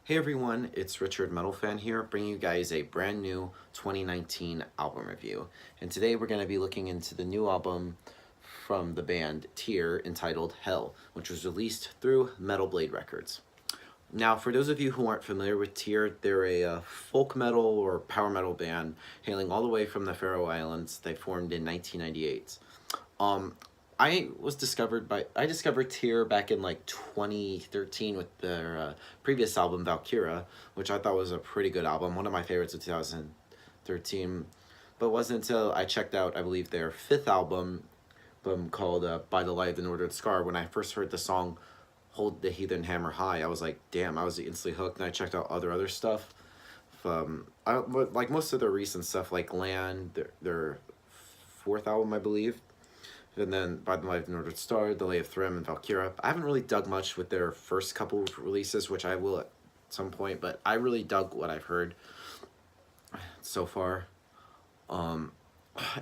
Hey everyone, it's Richard Metal Fan here, bringing you guys a brand new 2019 album review. And today we're going to be looking into the new album from the band Tyr entitled Hel, which was released through Metal Blade Records. Now, for those of you who aren't familiar with Tyr, they're a folk metal or power metal band hailing all the way from the Faroe Islands. They formed in 1998. Um, I discovered Tyr back in like 2013 with their previous album Valkyria, which I thought was a pretty good album, one of my favorites of 2013. But it wasn't until I checked out, I believe, their fifth album called By the Light of the Northern Scar. When I first heard the song Hold the Heathen Hammer High, I was like, damn, I was instantly hooked. And I checked out other stuff. Like most of their recent stuff, like Land, their fourth album, I believe, and then By the Light of the Northern Star, The Lay of Thrym, and Valkyria. I haven't really dug much with their first couple of releases, which I will at some point, but I really dug what I've heard so far. Um,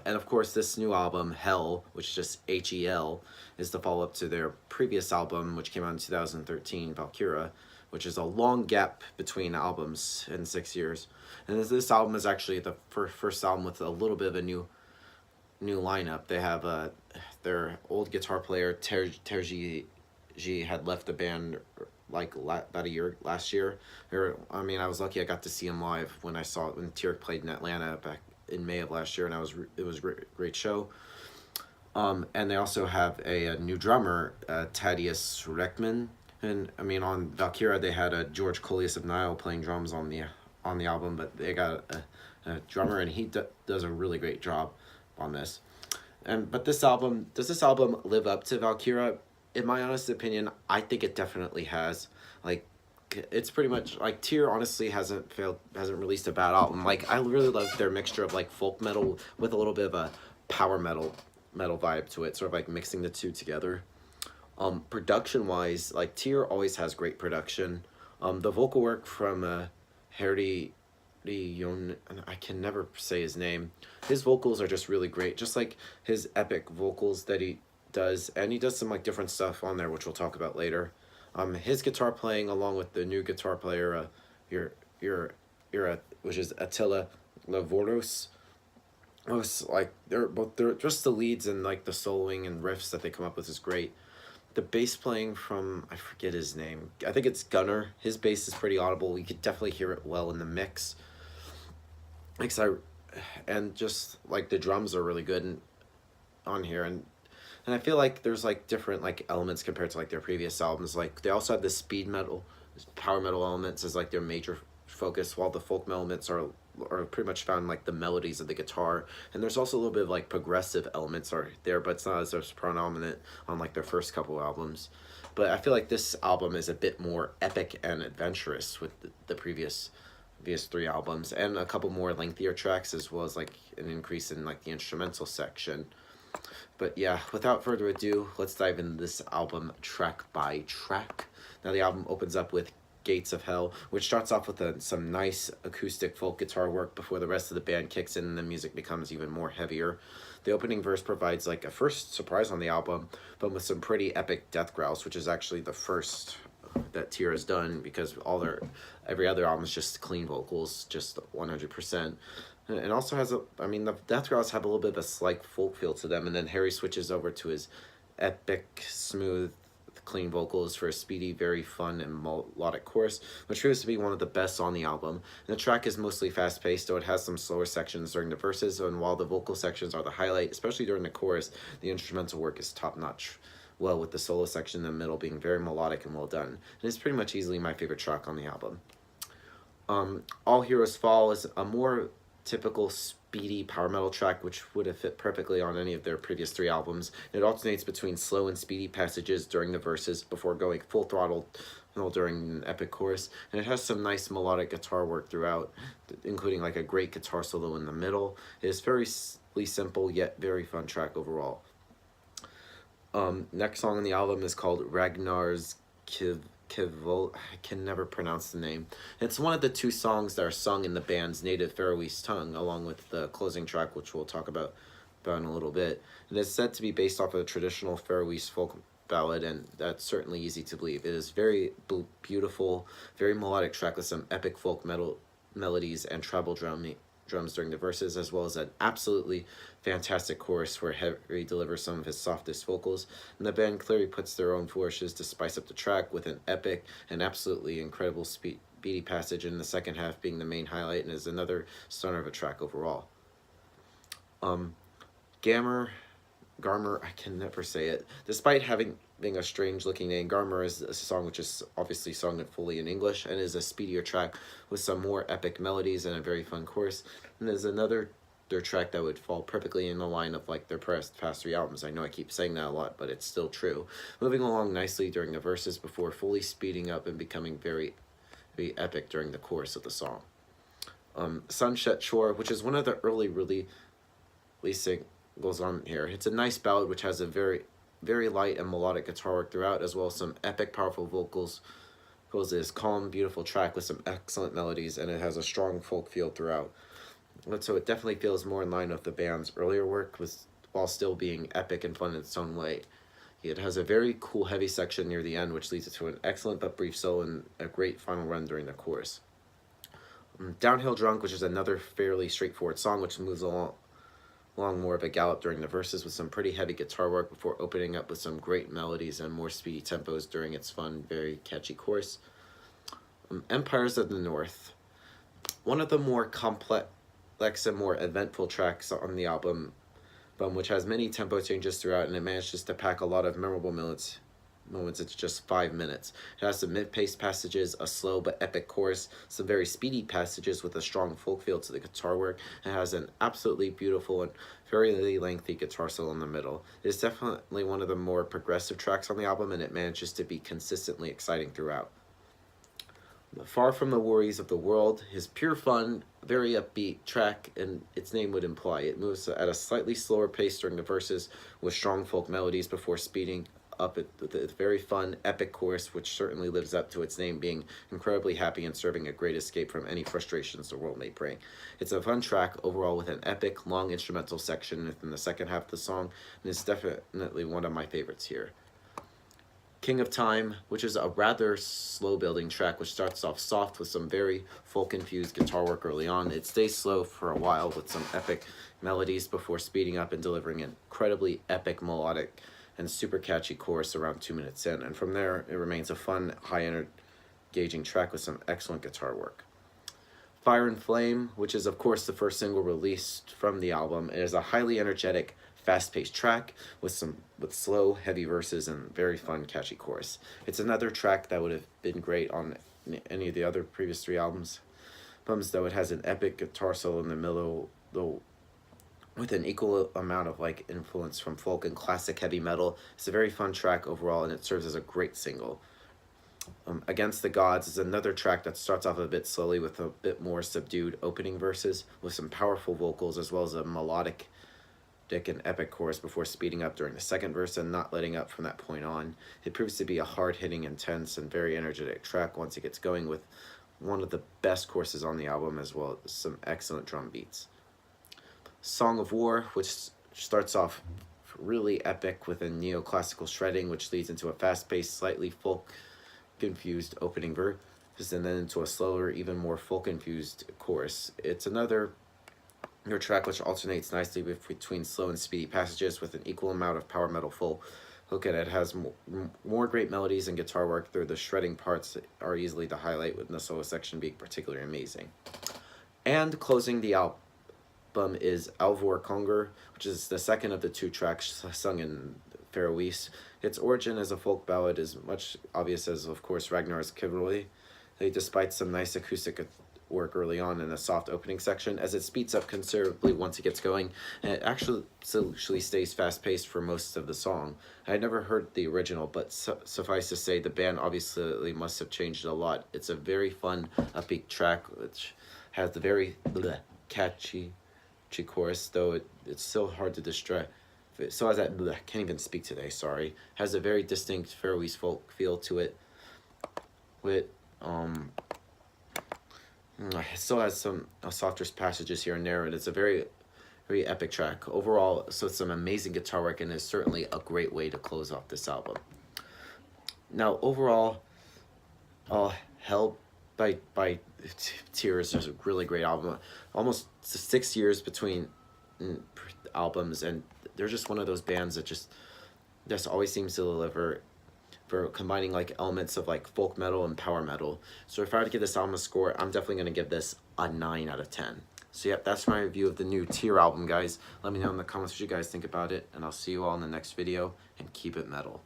and of course, this new album, Hel, which is just Hel, is the follow-up to their previous album, which came out in 2013, Valkyria, which is a long gap between albums in 6 years. And this album is actually the first album with a little bit of a new lineup. They have their old guitar player Terji had left the band like about a year last year. I was lucky I got to see him live when Tyr played in Atlanta back in May of last year, and it was a great show. And they also have a new drummer, Thaddeus Reckman, and on Valkyria they had George Colias of Nile playing drums on the album, but they got a drummer, and he does a really great job on this. But does this album live up to Valkyria? In my honest opinion, I think it definitely has. Like, it's pretty much like Tyr honestly hasn't released a bad album. Like, I really love their mixture of like folk metal with a little bit of a power metal vibe to it, sort of like mixing the two together. Production wise, like Tyr always has great production. The vocal work from Harry Yon, I can never say his name. His vocals are just really great, just like his epic vocals that he does, and he does some like different stuff on there, which we'll talk about later. His guitar playing, along with the new guitar player, which is Attila Lavoros. Like they're just the leads and like the soloing and riffs that they come up with is great. The bass playing from, I forget his name, I think it's Gunnar. His bass is pretty audible. You could definitely hear it well in the mix. And just like the drums are really good on here, and I feel like there's like different like elements compared to like their previous albums. Like they also have the speed metal, power metal elements as like their major focus, while the folk elements are pretty much found in, like the melodies of the guitar. And there's also a little bit of like progressive elements are there, but it's not as prominent on like their first couple albums. But I feel like this album is a bit more epic and adventurous with the previous three albums, and a couple more lengthier tracks, as well as like an increase in like the instrumental section. But yeah, without further ado, let's dive into this album track by track. Now the album opens up with Gates of Hell, which starts off with some nice acoustic folk guitar work before the rest of the band kicks in and the music becomes even more heavier. The opening verse provides like a first surprise on the album, but with some pretty epic death growls, which is actually the first that Tyr has done, because every other album is just clean vocals, just 100%. And also has the death growls have a little bit of a slight folk feel to them, and then Harry switches over to his epic, smooth, clean vocals for a speedy, very fun and melodic chorus, which proves to be one of the best on the album. And the track is mostly fast-paced, though it has some slower sections during the verses, and while the vocal sections are the highlight, especially during the chorus, the instrumental work is top-notch. Well, with the solo section in the middle being very melodic and well done. And it's pretty much easily my favorite track on the album. All Heroes Fall is a more typical speedy power metal track, which would have fit perfectly on any of their previous three albums. It alternates between slow and speedy passages during the verses before going full throttle during an epic chorus, and it has some nice melodic guitar work throughout, including like a great guitar solo in the middle. It is very simple yet very fun track overall. Next song on the album is called Ragnar's Kivol. I can never pronounce the name. It's one of the two songs that are sung in the band's native Faroese tongue, along with the closing track, which we'll talk about in a little bit. It is said to be based off of a traditional Faroese ballad, and that's certainly easy to believe. It is very beautiful, very melodic track with some epic folk melodies and treble drums during the verses, as well as an absolutely fantastic chorus where Harry delivers some of his softest vocals. And the band clearly puts their own flourishes to spice up the track with an epic and absolutely incredible speedy passage in the second half being the main highlight, and is another stunner of a track overall. Garmer, I can never say it. Despite having a strange looking name, Garmer is a song which is obviously sung fully in English and is a speedier track with some more epic melodies and a very fun chorus. And there's their track that would fall perfectly in the line of like their past 3 albums. I know I keep saying that a lot, but it's still true. Moving along nicely during the verses before fully speeding up and becoming very, very epic during the chorus of the song. Sunset Shore, which is one of the early releasing goes on here. It's a nice ballad which has a very, very light and melodic guitar work throughout, as well as some epic, powerful vocals. Goes this calm, beautiful track with some excellent melodies, and it has a strong folk feel throughout. So it definitely feels more in line with the band's earlier work, while still being epic and fun in its own way. It has a very cool, heavy section near the end, which leads to an excellent but brief solo and a great final run during the chorus. Downhill Drunk, which is another fairly straightforward song, which moves along more of a gallop during the verses with some pretty heavy guitar work before opening up with some great melodies and more speedy tempos during its fun, very catchy chorus. Empires of the North, one of the more complex and more eventful tracks on the album, which has many tempo changes throughout, and it manages to pack a lot of memorable moments. It's just 5 minutes. It has some mid-paced passages, a slow but epic chorus, some very speedy passages with a strong folk feel to the guitar work, and has an absolutely beautiful and very lengthy guitar solo in the middle. It is definitely one of the more progressive tracks on the album, and it manages to be consistently exciting throughout. Far From the Worries of the World is pure fun, very upbeat track, and its name would imply. It moves at a slightly slower pace during the verses with strong folk melodies before speeding up with a very fun, epic chorus, which certainly lives up to its name, being incredibly happy and serving a great escape from any frustrations the world may bring. It's a fun track overall with an epic, long instrumental section within the second half of the song, and it's definitely one of my favorites here. King of Time, which is a rather slow building track, which starts off soft with some very folk-infused guitar work early on. It stays slow for a while with some epic melodies before speeding up and delivering an incredibly epic, melodic, and super catchy chorus around 2 minutes in, and from there it remains a fun, high-engaging track with some excellent guitar work. Fire and Flame, which is of course the first single released from the album, it is a highly energetic, fast-paced track with slow, heavy verses and very fun, catchy chorus. It's another track that would have been great on any of the other previous 3 albums, though it has an epic guitar solo in the middle, though with an equal amount of influence from folk and classic heavy metal. It's a very fun track overall, and it serves as a great single. Against the Gods is another track that starts off a bit slowly with a bit more subdued opening verses with some powerful vocals, as well as a melodic and epic chorus before speeding up during the second verse and not letting up from that point on. It proves to be a hard-hitting, intense, and very energetic track once it gets going, with one of the best choruses on the album, as well as some excellent drum beats. Song of War, which starts off really epic with a neoclassical shredding, which leads into a fast-paced, slightly folk-infused opening verse, and then into a slower, even more folk-infused chorus. It's another track which alternates nicely between slow and speedy passages with an equal amount of power metal folk. Look at it, has more great melodies and guitar work, though the shredding parts are easily the highlight, with the solo section being particularly amazing. And closing the album is Alvaro Hunger, which is the second of the 2 tracks sung in Faroese. Its origin as a folk ballad is much obvious as, of course, Ragnar's Chivalry, despite some nice acoustic work early on in a soft opening section. As it speeds up considerably once it gets going, and it actually stays fast-paced for most of the song. I had never heard the original, but suffice to say, the band obviously must have changed it a lot. It's a very fun, upbeat track, which has the very catchy chorus, though it's still hard to distract. It still has that can't even speak today, sorry. Has a very distinct Faroese folk feel to it. With it still has some softer passages here and there, and it's a very, very epic track overall. So it's some amazing guitar work, and is certainly a great way to close off this album. Now overall, Hel by Tears is a really great album. Almost 6 years between albums, and they're just one of those bands that just always seems to deliver for combining like elements of like folk metal and power metal. So if I were to give this album a score, I'm definitely going to give this a 9 out of 10. So yeah, that's my review of the new Tear album, guys. Let me know in the comments what you guys think about it, and I'll see you all in the next video, and keep it metal.